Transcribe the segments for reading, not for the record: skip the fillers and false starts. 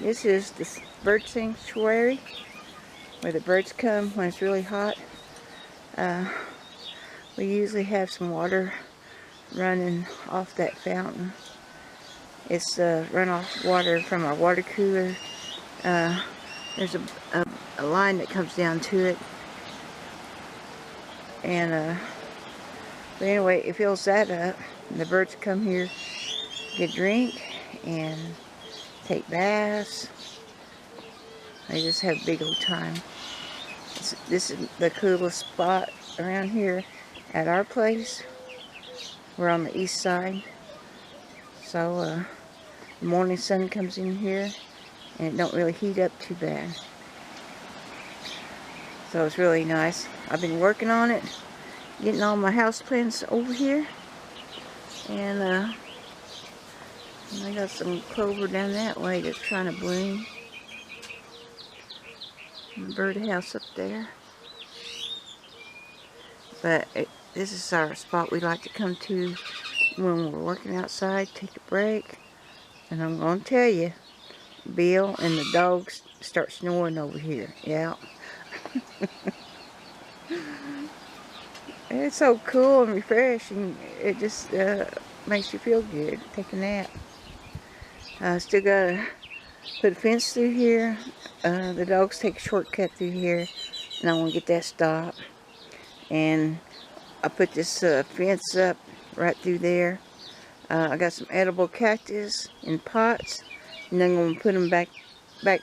This is the bird sanctuary where the birds come when it's really hot. We usually have some water running off that fountain. It's runoff water from our water cooler. There's a line that comes down to it. And but anyway, it fills that up. And the birds come here, get a drink, and take baths. They just have a big old time. This is the coolest spot around here at our place. We're on the east side. So the morning sun comes in here and it don't really heat up too bad. So it's really nice. I've been working on it, getting all my house plants over here. And I got some clover down that way that's trying to bloom. And the birdhouse up there. But this is our spot we like to come to when we're working outside, take a break. And I'm going to tell you, Bill and the dogs start snoring over here. Yeah. It's so cool and refreshing. It just makes you feel good. Take a nap. Still got to put a fence through here. The dogs take a shortcut through here. And I want to get that stopped. And I put this fence up right through there. I got some edible cactus in pots, and then I'm going to put them back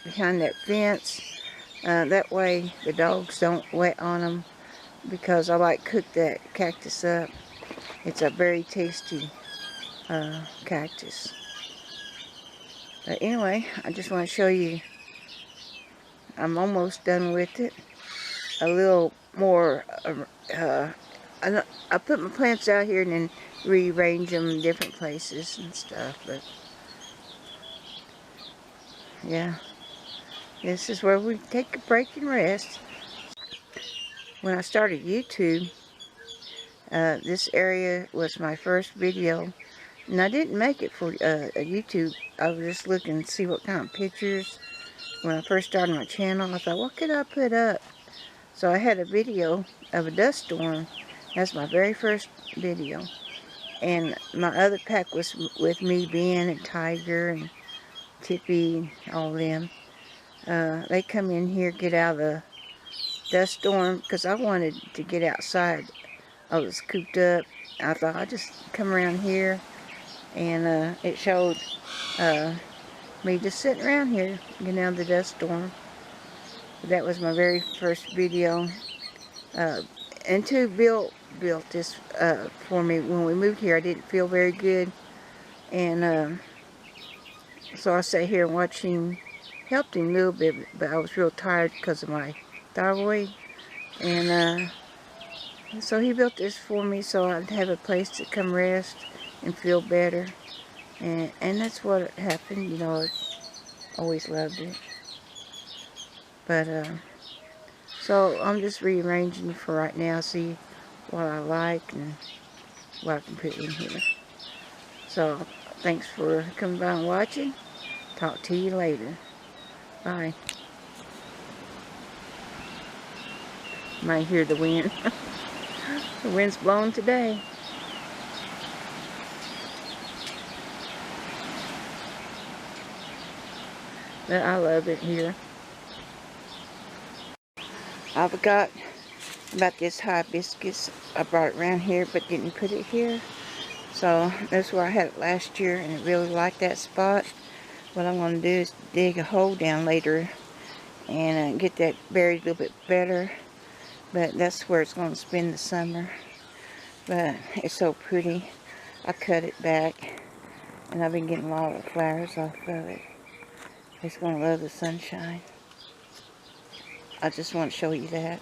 behind that fence. That way the dogs don't wet on them, because I like to cook that cactus up. It's a very tasty cactus. But anyway, I just want to show you, I'm almost done with it. A little more, I put my plants out here and then rearrange them in different places and stuff, but yeah, this is where we take a break and rest. When I started YouTube, this area was my first video, and I didn't make it for YouTube. I was just looking to see what kind of pictures. When I first started my channel, I thought, what could I put up? So I had a video of a dust storm. That's my very first video. And my other pack was with me, Ben, and Tiger, and Tippy, and all of them. They come in here, get out of the dust storm, because I wanted to get outside. I was cooped up. I thought I'd just come around here. And it showed me just sitting around here, getting out of the dust storm. That was my very first video. And two, Bill built this for me. When we moved here, I didn't feel very good, and so I sat here and watched him, helped him a little bit, but I was real tired because of my thyroid, and so he built this for me so I'd have a place to come rest and feel better, and that's what happened. You know, I always loved it, but so I'm just rearranging for right now, see what I like and what I can put in here. So thanks for coming by and watching. Talk to you later. Bye. You might hear the wind. The wind's blowing today. But I love it here. I forgot about this hibiscus. I brought it around here but didn't put it here. So that's where I had it last year, and I really liked that spot. What I'm going to do is dig a hole down later and get that buried a little bit better. But that's where it's going to spend the summer. But it's so pretty. I cut it back, and I've been getting a lot of flowers off of it. It's going to love the sunshine. I just want to show you that.